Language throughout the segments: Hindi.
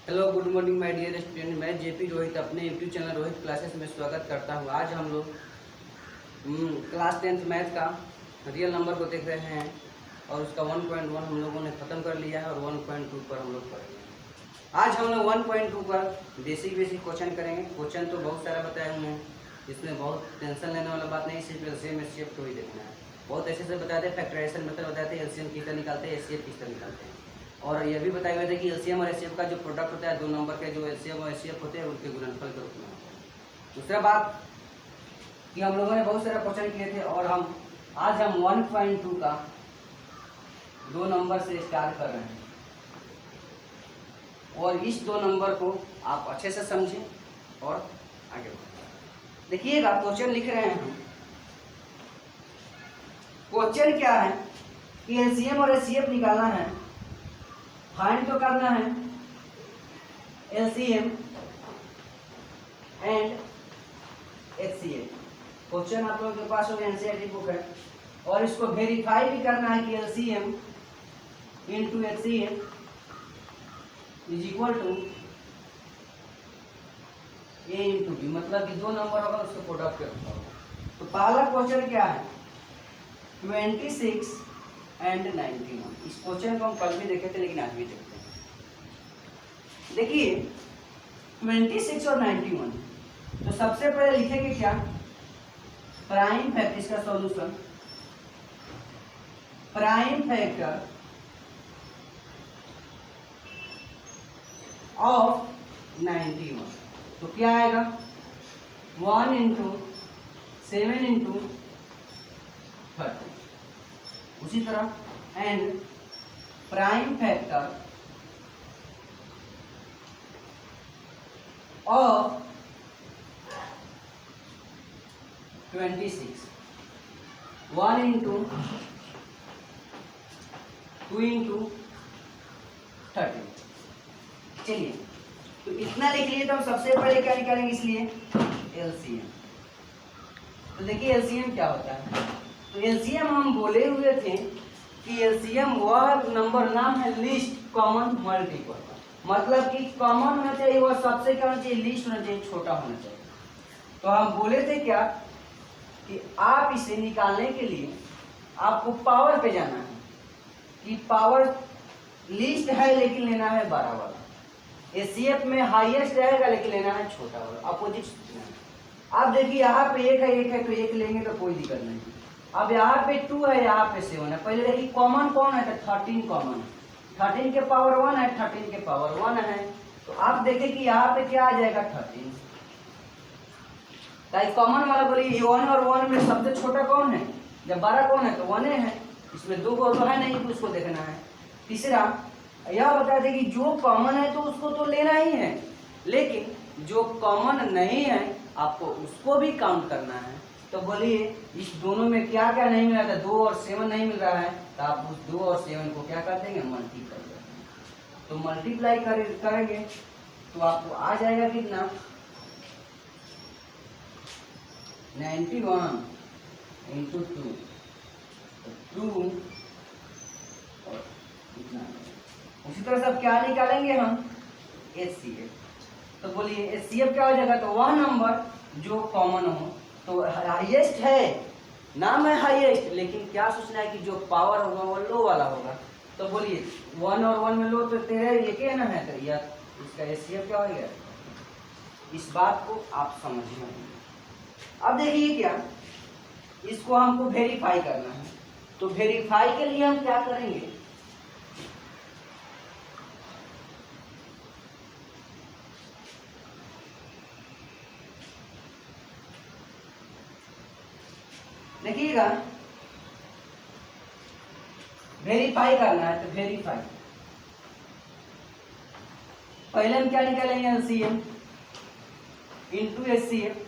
Hello good morning my dear student. मैं जेपी रोहित अपने यूट्यूब चैनल रोहित क्लासेस में स्वागत करता हूं। आज हम लोग क्लास 10th मैथ का रियल नंबर को देख रहे हैं और उसका 1.1 हम लोगों ने ख़त्म कर लिया है और 1.2 पर हम लोग पढ़ेंगे। आज हम लोग 1.2 पर बेसिक क्वेश्चन करेंगे। क्वेश्चन तो बहुत सारा बताए हुए हैं, इसमें बहुत टेंशन लेने वाला बात नहीं, सिर्फ एलसीएम एचसीएफ को ही देखना है। बहुत अच्छे से बताते हैं, फैक्टराइजेशन मेथड बताते हैं, एलसीएम किस तरह निकालते हैं, एचसीएफ किस तरह निकालते हैं। और यह भी बताए हुए थे कि एलसीएम और एचसीएफ का जो प्रोडक्ट होता है, दो नंबर के जो एलसीएम और एचसीएफ होते हैं उनके गुणनफल के रूप में होता है। दूसरा बात कि हम लोगों ने बहुत सारे क्वेश्चन किए थे और आज हम 1.2 का दो नंबर से स्टार्ट कर रहे हैं और इस दो नंबर को आप अच्छे से समझें और आगे बढ़ें। देखिएगा क्वेश्चन लिख रहे हैं हम। क्वेश्चन क्या है कि एलसीएम और एचसीएफ निकालना है, फाइंड तो करना है एलसीएम एंड एचसीएफ। क्वेश्चन आप लोगों के पास एनसीईआरटी बुक है और इसको वेरीफाई भी करना है कि LCM into HCF is equal to A into B, मतलब कि दो नंबर होगा उसके प्रोडक्ट होगा। तो पहला क्वेश्चन क्या है 26 एंड 91। इस क्वेश्चन को हम कल भी देखे थे लेकिन आज भी देखते हैं। देखिए 26 और 91, तो सबसे पहले लिखेंगे क्या, प्राइम फैक्टर, इसका सॉल्यूशन प्राइम फैक्टर ऑफ 91। तो क्या आएगा 1 इंटू 7 इंटू 30। उसी तरह and prime factor of 26, 1 into 2 into 30। चलिए तो इतना लिख लिए। तो हम सबसे पहले क्या निकालेंगे, इसलिए एलसीएम। तो देखिए एलसीएम क्या होता है। तो एलसीएम हम बोले हुए थे कि एलसीएम वह नंबर नाम है लीस्ट कॉमन मल्टीपल, मतलब कि कॉमन होना चाहिए, वह सबसे क्या होना चाहिए, लीस्ट होना चाहिए, छोटा होना चाहिए। तो हम बोले थे क्या कि आप इसे निकालने के लिए आपको पावर पे जाना है कि पावर लीस्ट है लेकिन लेना है 12 वाला। एचसीएफ में हाईएस्ट रहेगा लेकिन लेना है छोटा वाला, अपोजिट। अब देखिए यहाँ पे एक है तो एक लेंगे तो कोई दिक्कत नहीं। अब यहाँ पे 2 है, यहाँ पे 7 है। पहले देखिए कॉमन कौन है, तो 13 कॉमन है। 13 के पावर 1 है, 13 के पावर 1 है। तो आप देखें कि यहाँ पे क्या आ जाएगा 13। कॉमन वाला बोलिए 1 और 1 में सबसे छोटा कौन है, जब 12 कौन है तो 1 है। इसमें 2 को तो है नहीं, तो उसको देखना है। तीसरा यह बता दें कि जो कॉमन है तो उसको तो लेना ही है, लेकिन जो कॉमन नहीं है आपको उसको भी काउंट करना है। तो बोलिए इस दोनों में क्या क्या नहीं मिला था, 2 और 7 नहीं मिल रहा है, तो आप उस 2 और 7 को क्या कर देंगे, मल्टीप्लाई कर देंगे। तो मल्टीप्लाई करेंगे तो आपको आ जाएगा कितना, 91 इंटू 2, 2 और इतना। उसी तरह से अब क्या निकालेंगे हम, एचसीएफ। तो बोलिए एचसीएफ क्या हो जाएगा, तो वह नंबर जो कॉमन हो, तो हाईएस्ट है, नाम है हाईएस्ट, लेकिन क्या सोचना है कि जो पावर होगा वो लो वाला होगा। तो बोलिए 1 और 1 में लो तो तेरे एक है ना है, तो यह इसका एचसीएफ क्या हो गया। इस बात को आप समझिए। अब देखिए क्या, इसको हमको वेरीफाई करना है। तो वेरीफाई के लिए हम क्या करेंगे, देखिएगा वेरीफाई करना है। तो वेरीफाई पहले हम क्या निकालेंगे, एलसीएम इंटू एचसीएफ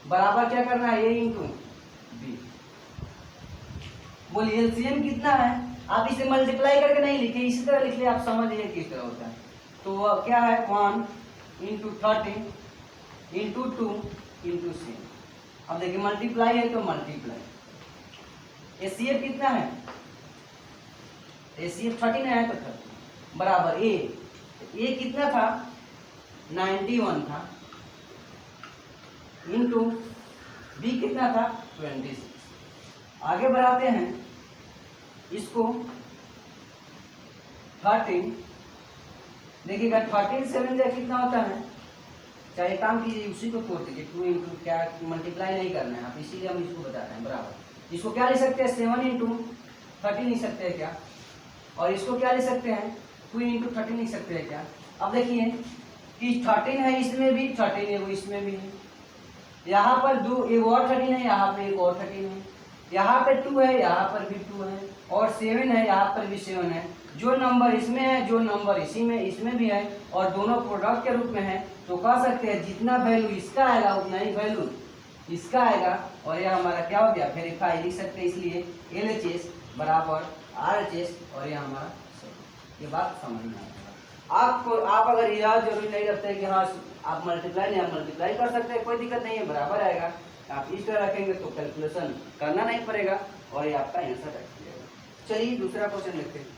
बराबर क्या करना है, ए इंटू बी। बोलिए एलसीएम कितना है, आप इसे मल्टीप्लाई करके नहीं लिखे, इसी तरह लिख लिया, आप समझिए किस तरह होता है। तो वह क्या है 1 इंटू 30 इंटू 2 इंटू 7। अब देखिए मल्टीप्लाई है तो मल्टीप्लाई, एचसीएफ कितना है, एचसीएफ 13 है तो 30। बराबर ए, ए कितना था 91 था, इंटू बी कितना था 26। आगे बढ़ाते हैं इसको 13, देखिएगा 13 7 जा कितना होता है, चाहे काम कीजिए उसी को तोड़ दीजिए, 2 इंटू क्या मल्टीप्लाई नहीं करना है आप, इसीलिए हम इसको बताते हैं बराबर। इसको क्या ले सकते हैं 7 इंटू 30 लिख सकते हैं क्या, और इसको क्या ले सकते हैं 2 इंटू 30 लिख सकते हैं क्या। अब देखिए कि 13 है इसमें भी, 13 है वो इसमें भी है, यहाँ पर दो एक और 13 है, यहाँ पे एक और 13 है, यहाँ पे 2 है, यहाँ पर भी 2 है, और 7 है, यहाँ पर भी 7 है। जो नंबर इसमें है, जो नंबर इसी में इसमें भी है, और दोनों प्रोडक्ट के रूप में है, तो कह सकते हैं जितना वैल्यू इसका आएगा उतना ही वैल्यू इसका आएगा, और यह हमारा क्या हो गया वेरीफाई लिख सकते हैं, इसलिए LHS बराबर RHS, और यह हमारा ये बात समझ में आएगा आपको। आप अगर यह जरूरी नहीं रखते कि हाँ आप मल्टीप्लाई नहीं, आप मल्टीप्लाई कर सकते हैं, कोई दिक्कत नहीं है, बराबर आएगा। आप इस तरह रखेंगे तो कैलकुलेशन करना नहीं पड़ेगा, और ये आपका आंसर रख जाएगा। चलिए दूसरा क्वेश्चन लिखते हैं।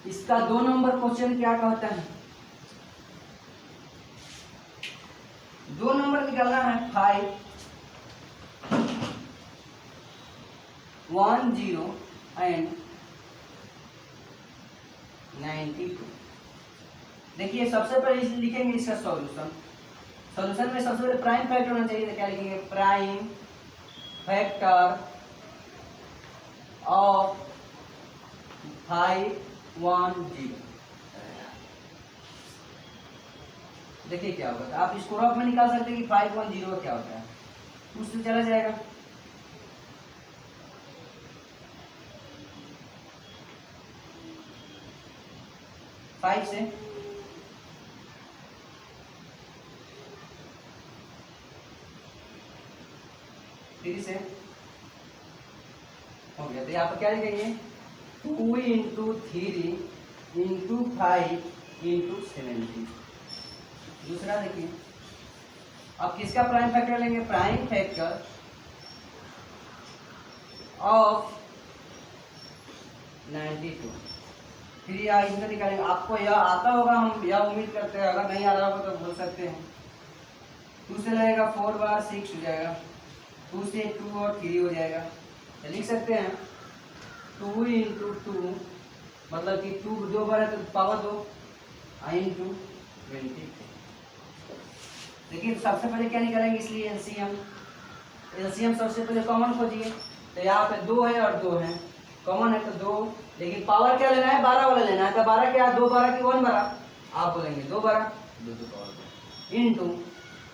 इसका 2 नंबर क्वेश्चन क्या कहता है, 2 नंबर निकालना है 5 1 0 एंड 92। देखिए सबसे पहले इसे लिखेंगे इसका सॉल्यूशन। सॉल्यूशन में सबसे पहले प्राइम फैक्टर होना चाहिए, तो क्या लिखेंगे प्राइम फैक्टर ऑफ 5 1 0। देखिए क्या होगा, आप इसको रफ में निकाल सकते हैं कि 5 1 0 क्या होता है, उससे चला जाएगा। फाइव से थ्री से हो गया, तो यहाँ पर क्या लिखेंगे 2 इंटू 3 इंटू 5 इंटू 70। दूसरा देखिए, अब किसका प्राइम फैक्टर लेंगे, प्राइम फैक्टर ऑफ 92। फिर यह इसमें निकालेंगे, आपको यह आता होगा हम यह उम्मीद करते हैं, अगर नहीं आ रहा होगा तो बोल सकते हैं। 2 से लगेगा 4 बार 6 हो जाएगा, 2 से 2 और 3 हो जाएगा, तो लिख सकते हैं 2 इंटू 2, मतलब कि 2 2 बार है तो पावर 2 इंटू 20। देखिए सबसे पहले क्या निकालेंगे, इसलिए एलसीएम सबसे पहले कॉमन खोजिए, तो यहाँ पे 2 है और 2 है, कॉमन है तो 2, लेकिन पावर क्या लेना है 12 वाला लेना है, तो 12 क्या 2 12 की 1 12, आप बोलेंगे 2 12 2 2 पावर इंटू,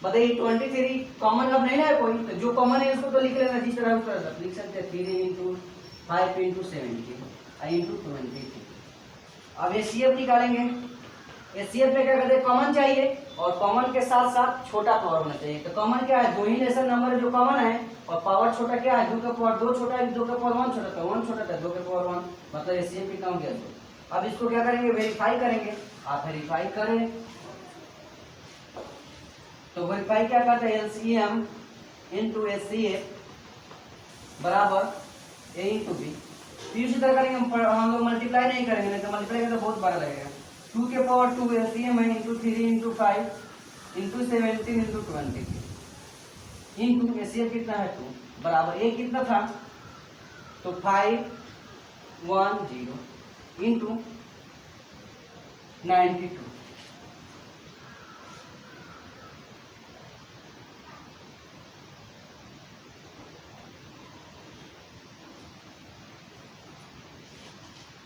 बताइए 23 कॉमन अब नहीं ना है कोई, तो जो कॉमन है उसको तो लिख लेना जिस तरह उस तरह लिख सकते हैं 3 इंटू 5 इंटू 70 इंटू 23। अब एचसीएफ निकालेंगे, एचसीएफ में क्या कहते हैं कॉमन चाहिए, और कॉमन के साथ साथ छोटा पावर होना चाहिए। तो कॉमन क्या है, 2 ही नेशन नंबर जो कॉमन है, और पावर छोटा क्या है 2 का पावर 2 छोटा है, 2 का पावर 1 छोटा था, 1 छोटा था 2 का पावर 1, मतलब एचसीएफ कितना हो गया 2। अब इसको क्या करेंगे वेरीफाई करेंगे, आप वेरीफाई करें तो वेरीफाई क्या करते हैं एलसीएम इंटू एचसीएफ बराबर ए इंटू बी। फिर उसी तरह करेंगे, हम लोग मल्टीप्लाई नहीं करेंगे, नहीं तो मल्टीप्लाई करेंगे तो बहुत बड़ा लगेगा। 2 के पावर 2 एलसीएम है into 3 into 5 into 17 into 23 into HCF कितना है 2 बराबर ए कितना था, तो 5 1 0 इंटू 92।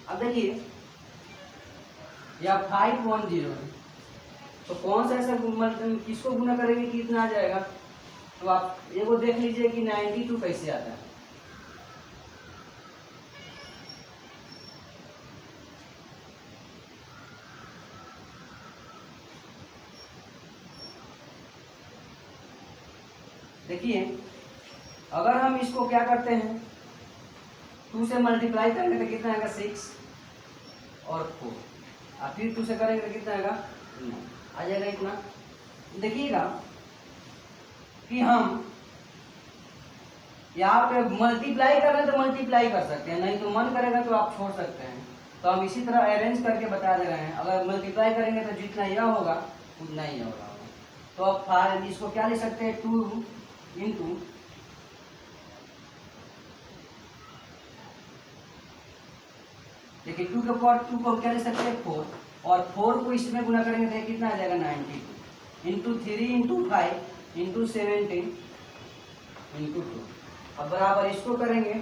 अब देखिए या 5 1 0 है, तो कौन सा ऐसा किसको गुना करेंगे कि इतना आ जाएगा, तो आप ये वो देख लीजिए कि 92 कैसे आता है। देखिए अगर हम इसको क्या करते हैं 2 से मल्टीप्लाई करेंगे तो कितना आएगा 6 और 4, और फिर 2 से करेंगे तो कितना आएगा 9 आ जाएगा इतना। देखिएगा कि हम यहाँ पे मल्टीप्लाई करना है तो मल्टीप्लाई कर सकते हैं, नहीं तो मन करेगा तो आप छोड़ सकते हैं। तो हम इसी तरह अरेंज करके बता दे रहे हैं, अगर मल्टीप्लाई करेंगे तो जितना यह होगा उतना ही यह होगा। तो अब फाइव इसको क्या लिख सकते हैं, 2 इंटू देखिए 2 के पावर 2 को क्या लिख सकते हैं 4, और 4 को इसमें गुना करेंगे तो कितना आ जाएगा 92 इंटू 3 इंटू 5 इंटू 17 इंटू 2। अब बराबर इसको करेंगे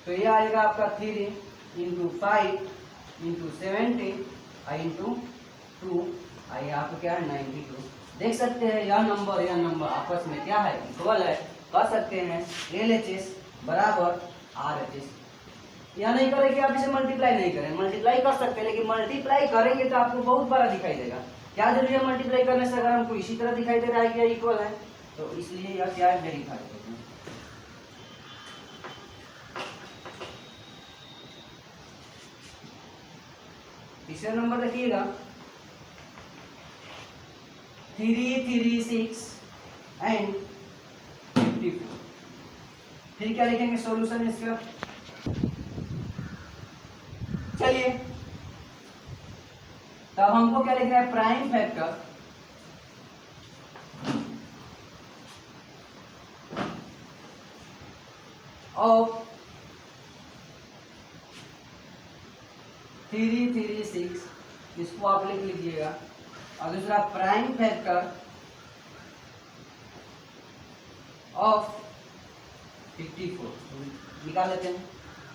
तो ये आएगा आपका 3 इंटू 5 इंटू 17 इंटू 2 आई आपको क्या है 92। देख सकते हैं यह नंबर आपस में क्या है, इक्वल है। कह सकते हैं LHS बराबर RHS। यह नहीं करें कि आप इसे मल्टीप्लाई नहीं करें, मल्टीप्लाई कर सकते हैं, लेकिन मल्टीप्लाई करेंगे तो आपको बहुत बड़ा दिखाई देगा। क्या जरूरी है मल्टीप्लाई करने से, अगर हमको इसी तरह दिखाई दे रहा है कि यह इक्वल है, तो इसलिए यह क्या है वेरीफाई करते हैं। तीसरा नंबर देखिएगा 336 एंड 54। फिर क्या लिखेंगे सॉल्यूशन इसका, चलिए तब हमको क्या लिखना है, प्राइम फैक्टर ऑफ 336, इसको आप लिख लीजिएगा, और दूसरा प्राइम फैक्टर ऑफ 54 निकाल लेते हैं।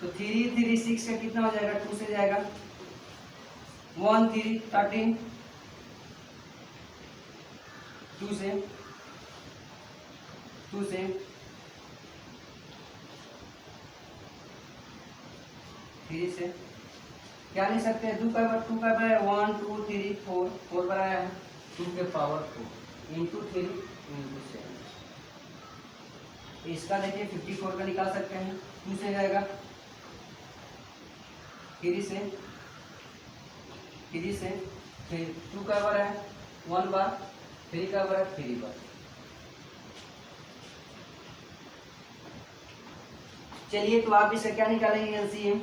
तो 336 का कितना हो जाएगा, 2 से जाएगा 1 3 13, 2 से 3 से क्या लिख सकते हैं, 2 का पावर 1 2 3 4 4 बनाया है, 2 के पावर 4 इंटू 3 इंटू 7। इसका देखिए 54 का निकाल सकते हैं, 2 से जाएगा 3 से फिर 2 का बार है 1 बार, 3 का बार है 3 बार। चलिए तो आप इसे क्या निकालेंगे, एलसीएम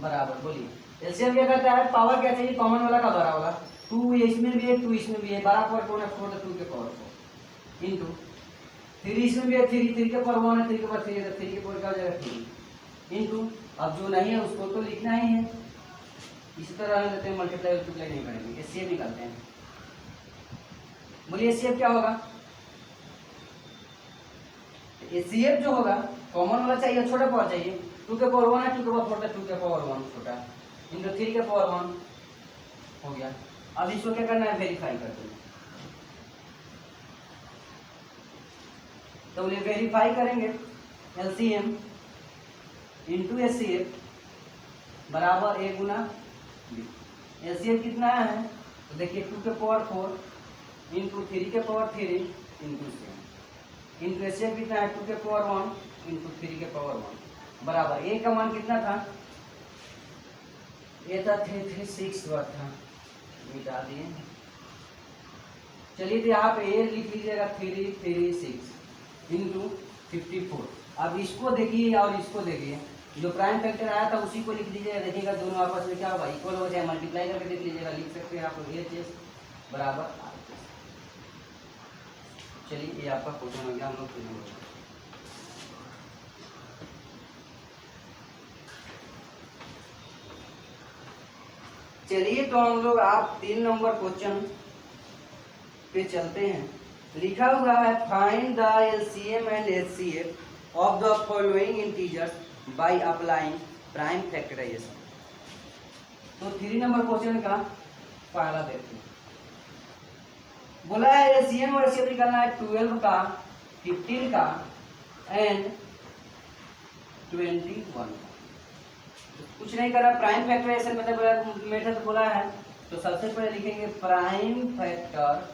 बराबर, बोलिए एलसीएम क्या करता है, पावर क्या चाहिए, कॉमन वाला का बड़ा वाला, 2 इसमें भी है 2 इसमें भी है, 12 पावर कौन है 4, तो 2 के पावर 4 इंटू 3 इसमें भी है 3 के पावर 1 है, 3 के पावर 3 है, तो 3 के पावर क्या हो जाएगा 3 इंटू, अब जो नहीं है उसको तो लिखना ही है। इसी तरह रहने देते हैं, मल्टीप्लाई नहीं करेंगे, एचसीएफ निकालते हैं। बोलिए एचसीएफ क्या होगा, एचसीएफ जो होगा कॉमन वाला चाहिए, छोटा पावर चाहिए, 2 के पावर 1 है, 2 के पावर 4 है, 2 के पावर 1 छोटा इंटू 3 के पावर 1 हो गया। अब इसको क्या करना है, वेरीफाई करते हैं। तो बोलिए वेरीफाई करेंगे, एलसीएम इंटू एचसीएफ बराबर a गुना b। एलसीएम कितना है, तो देखिए 2 के पावर 4 इंटू 3 के पावर 3 इंटू 7 इंटू एचसीएफ कितना है, 2 के पावर 1 इंटू 3 के पावर 1 बराबर a का मान कितना था, ये था 336 वर्ड था, मिटा दिए। चलिए तो यहाँ पे a लिख लीजिएगा 336 इंटू 54। अब इसको देखिए और इसको देखिए, जो प्राइम फैक्टर आया था उसी को लिख लीजिएगा, देखिएगा दोनों आपस में क्या होगा, इक्वल हो जाए, मल्टीप्लाई करके देख लीजिएगा, लिख सकते हैं आप LHS बराबर RHS। चलिए ये आपका क्वेश्चन हो गया, हम लोग फिर चलिए तो हम लोग आप 3 नंबर क्वेश्चन पे चलते हैं। लिखा हुआ है find the LCM and HCF of the following integers by applying prime factorisation. तो 3 नंबर क्वेश्चन का पहला देखते हैं। बोला है एलसीएम और एचसीएफ निकालना है 12 का, 15 का एंड 21 का। कुछ नहीं करा, प्राइम फैक्टराइजेशन मेथड बोला है, तो सबसे पहले लिखेंगे prime factor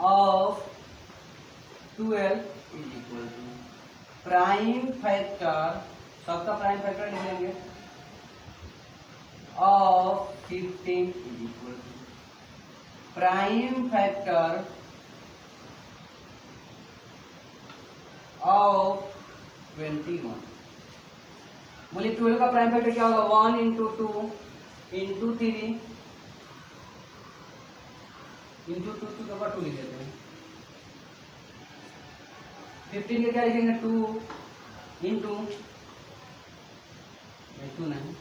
of 12 is equal to prime factor, सबका प्राइम फैक्टर लिख लेंगे, of 15 is equal to prime factor of 21। बोलिए 12 का प्राइम फैक्टर क्या होगा, 1 इंटू 2 इंटू 3 इंटू 2 2 का 2 लिख देते हैं। 15 का क्या लिखेंगे, 2 इंटू 2 नहीं,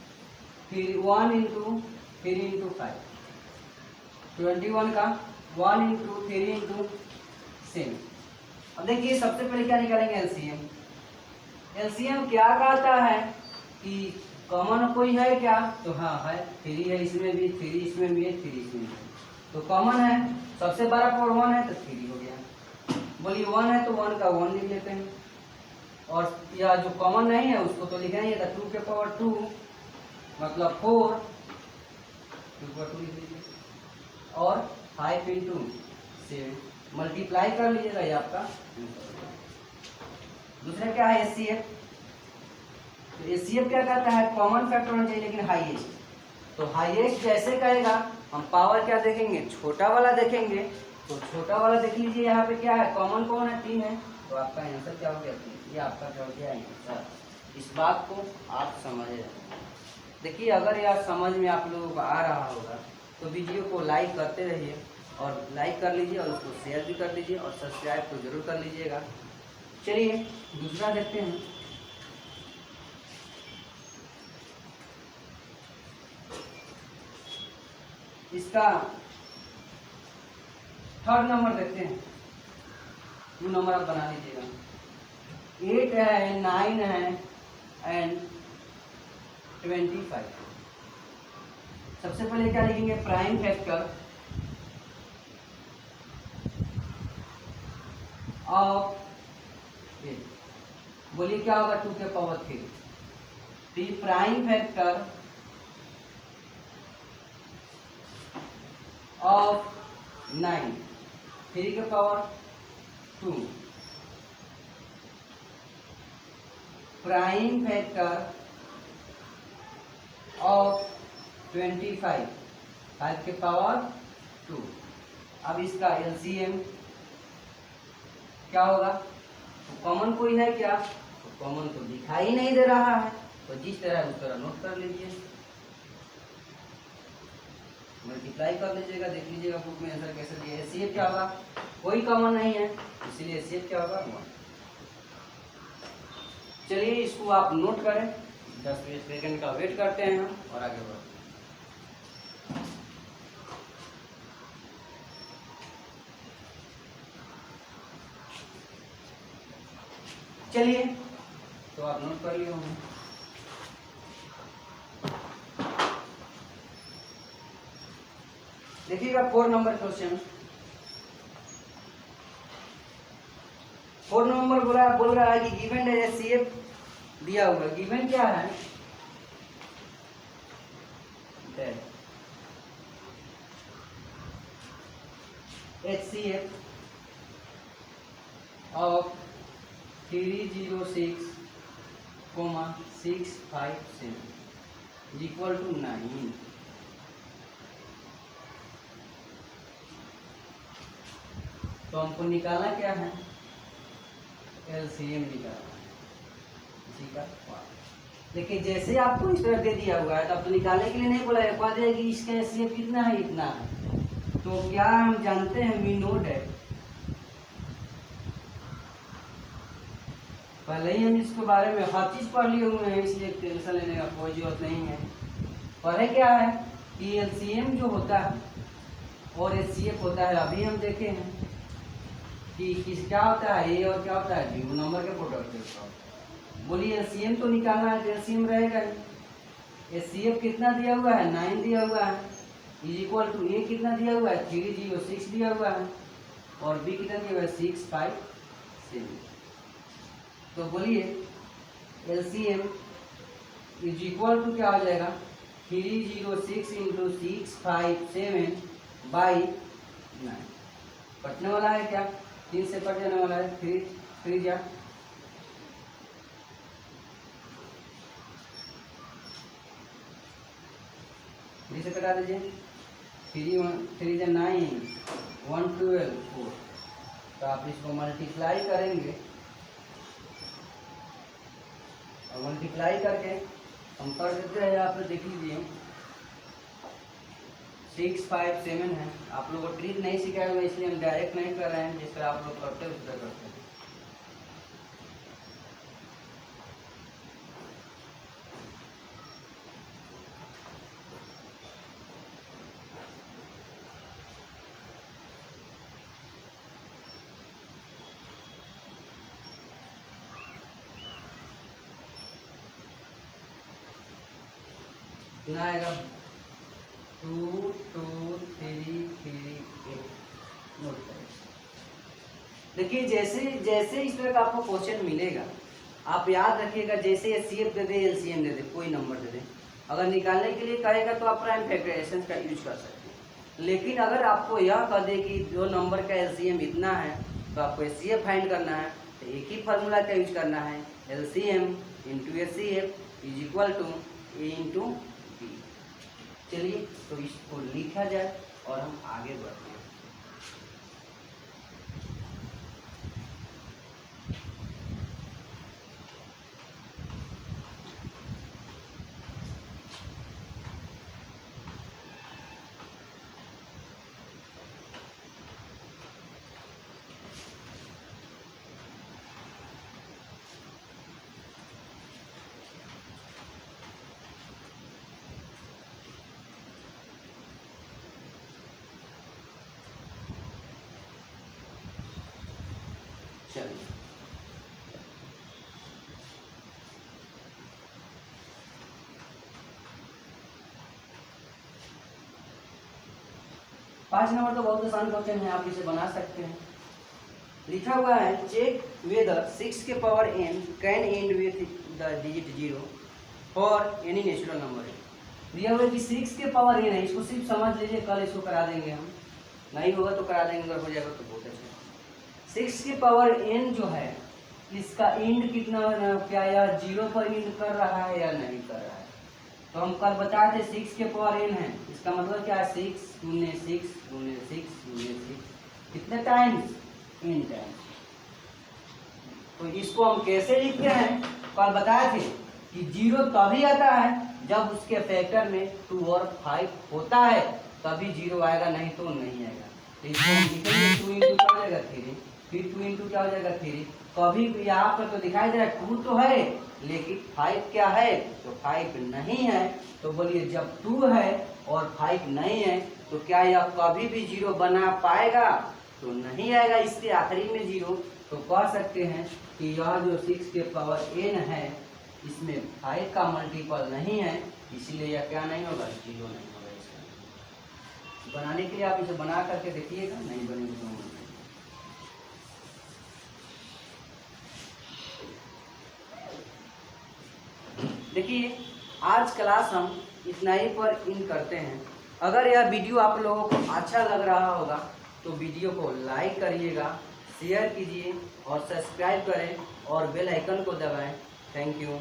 फिर 1 इंटू 3 इंटू 5, 21 का 1 इंटू 3 इंटू 7। अब देखिए सबसे पहले क्या निकालेंगे, एलसीएम। एलसीएम क्या कहता है कि कॉमन कोई है क्या, तो हाँ है, 3 है इसमें भी, 3 इसमें भी है, 3 इसमें भी है, तो कॉमन है। सबसे बड़ा पावर 1 है तो 3 हो गया। बोलिए 1 है तो 1 का 1 लिख लेते हैं, और या जो कॉमन नहीं है उसको तो लिखना ही है, 2 के पावर 2 मतलब 4, 2 का 2 लिख लीजिए, और 5 इंटू 7 मल्टीप्लाई कर लीजिएगा, ये आपका आंसर। दूसरा क्या है, एचसीएफ। तो एचसीएफ क्या कहता है, कॉमन फैक्टर होना चाहिए लेकिन हाईएस्ट। तो हाईएस्ट जैसे कहेगा हम पावर क्या देखेंगे, छोटा वाला देखेंगे। तो छोटा वाला देख लीजिए, यहाँ पे क्या है, कॉमन कौन है, 3 है, तो आपका आंसर क्या हो गया, 3। ये आपका क्या हो गया आंसर। इस बात को आप समझ रहे हैं। देखिए अगर यार समझ में आप लोगों को आ रहा होगा तो वीडियो को लाइक करते रहिए, और लाइक कर लीजिए और उसको शेयर भी कर लीजिए, और सब्सक्राइब तो जरूर कर लीजिएगा। चलिए दूसरा देखते हैं। इसका थर्ड नंबर देखते हैं, 2 नंबर आप बना लीजिएगा। 8 है, 9 है एंड 25। सबसे पहले क्या लिखेंगे, प्राइम फैक्टर ऑफ 8। बोलिए क्या होगा, 2 के पावर 3। प्राइम फैक्टर ऑफ 9, 3 के पावर 2। प्राइम फैक्टर ऑफ 25, 5 के पावर 2। अब इसका एलसीएम क्या होगा, तो कॉमन कोई है क्या, तो कॉमन तो दिखाई नहीं दे रहा है, तो जिस तरह उस तरह नोट कर लीजिए, मल्टीप्लाई कर लीजिएगा, देख लीजिएगा बुक में आंसर कैसे दिया। एचसीएफ क्या होगा, कोई कॉमन नहीं है, इसीलिए एचसीएफ क्या होगा, 1। चलिए इसको आप नोट करें, 10 सेकंड का वेट करते हैं हम और आगे बढ़ते हैं। चलिए तो आप नोट कर लिए होंगे। देखिएगा 4 नंबर क्वेश्चन। 4 नंबर बोल रहा है कि गिवन एचसीएफ दिया हुआ, गिवन क्या है, HCF of 306, 657 is equal to 9। तो हमको निकालना क्या है, एलसीएम निकालना है इसी का। देखिए जैसे आपको इस तरह दे दिया हुआ है तो आपको निकालने के लिए नहीं बोला है, कह दिया कि इसका एचसीएफ कितना है, इतना है। तो क्या हम जानते हैं, वी नो डैट, पहले ही हम इसके बारे में हर चीज पढ़ लिए हुए हैं, इसलिए टेंशन लेने का कोई जरूरत नहीं है। पढ़े क्या है कि एलसीएम जो होता है और एचसीएफ होता है, अभी हम देखे हैं कि किस क्या होता है, ए और क्या होता है, बी, नंबर के प्रोडक्ट होता है। बोलिए एलसीएम तो निकालना है, तो एलसीएम रहेगा ही। एचसीएफ कितना दिया हुआ है, 9 दिया हुआ है, इज इक्वल टू ए कितना दिया हुआ है, 306 दिया हुआ है, और बी कितना दिया हुआ है, 657। तो बोलिए एलसीएम इज इक्वल टू क्या हो जाएगा, 306 इंटू 657 बाई 9। कटने वाला है क्या, 3 से कट जाने वाला है, 3 जा 3 से कटा दीजिए, 3 जा 9, 1 12 4। तो आप इसको मल्टीप्लाई करेंगे और मल्टीप्लाई करके हम कर देते हैं। यहाँ पे देख लीजिए 6, 5, 7 है। आप लोगों को ट्रिक नहीं सिखाया हुआ इसलिए हम डायरेक्ट नहीं कर रहे हैं, जिस तरह आप लोग करते हैं उस तरह करते हैं। कितना आएगा 2, 2, 3, 3, 8 नोट करें। देखिए जैसे जैसे इस तरह का आपको क्वेश्चन मिलेगा आप याद रखिएगा, जैसे एचसीएफ दे दे एलसीएम दे दे कोई नंबर दे दे, अगर निकालने के लिए कहेगा तो आप प्राइम फैक्टराइजेशन का यूज कर सकते हैं। लेकिन अगर आपको यह कह दे कि जो नंबर का एलसीएम इतना है तो आपको एचसीएफ फाइंड करना है, तो एक ही फार्मूला का यूज करना है, LCM into HCF is equal to A into B. चलिए तो इसको लिखा जाए और हम आगे बढ़ते हैं। चलिए 5 नंबर तो बहुत आसान क्वेश्चन है, आप इसे बना सकते हैं। लिखा हुआ है चेक वेदर 6 के power n can and with the digit 0 for any natural number. दिया हुआ है कि 6 के पावर n है, इसको सिर्फ समझ लीजिए, कल इसको करा देंगे हम, नहीं होगा तो करा देंगे, अगर हो जाएगा तो बहुत अच्छा। 6 के पावर n जो है इसका इंड कितना, क्या यह 0 पर इंड कर रहा है या नहीं कर रहा है। तो हम कल बताए थे 6 के पावर n है, इसका मतलब क्या है 6 गुने 6 गुने 6 गुने 6 कितने टाइम्स, n टाइम्स। तो इसको हम कैसे लिखते हैं, कल बताए थे कि 0 तभी आता है जब उसके फैक्टर में 2 और 5 होता है, तभी 0 आएगा, नहीं तो नहीं आएगा। तो इसको हम लिखेंगे 2 इंटू क्या हो जाएगा 3, फिर 2 इंटू क्या हो जाएगा 3। कभी यहाँ पर तो दिखाई दे रहा है 2 तो है लेकिन 5 क्या है, तो 5 नहीं है। तो बोलिए जब 2 है और 5 नहीं है तो क्या यह कभी भी 0 बना पाएगा, तो नहीं आएगा, इसके आखिरी में 0। तो कह सकते हैं कि यह जो 6 के पावर n है इसमें 5 का मल्टीपल नहीं है, इसीलिए यह क्या नहीं होगा, 0 नहीं होगा। इसका बनाने के लिए आप इसे बना करके देखिएगा, नहीं बनेगा तो देखिए आज क्लास हम इतना ही पर इन करते हैं। अगर यह वीडियो आप लोगों को अच्छा लग रहा होगा तो वीडियो को लाइक करिएगा, शेयर कीजिए और सब्सक्राइब करें और बेल आइकन को दबाएं। Thank you.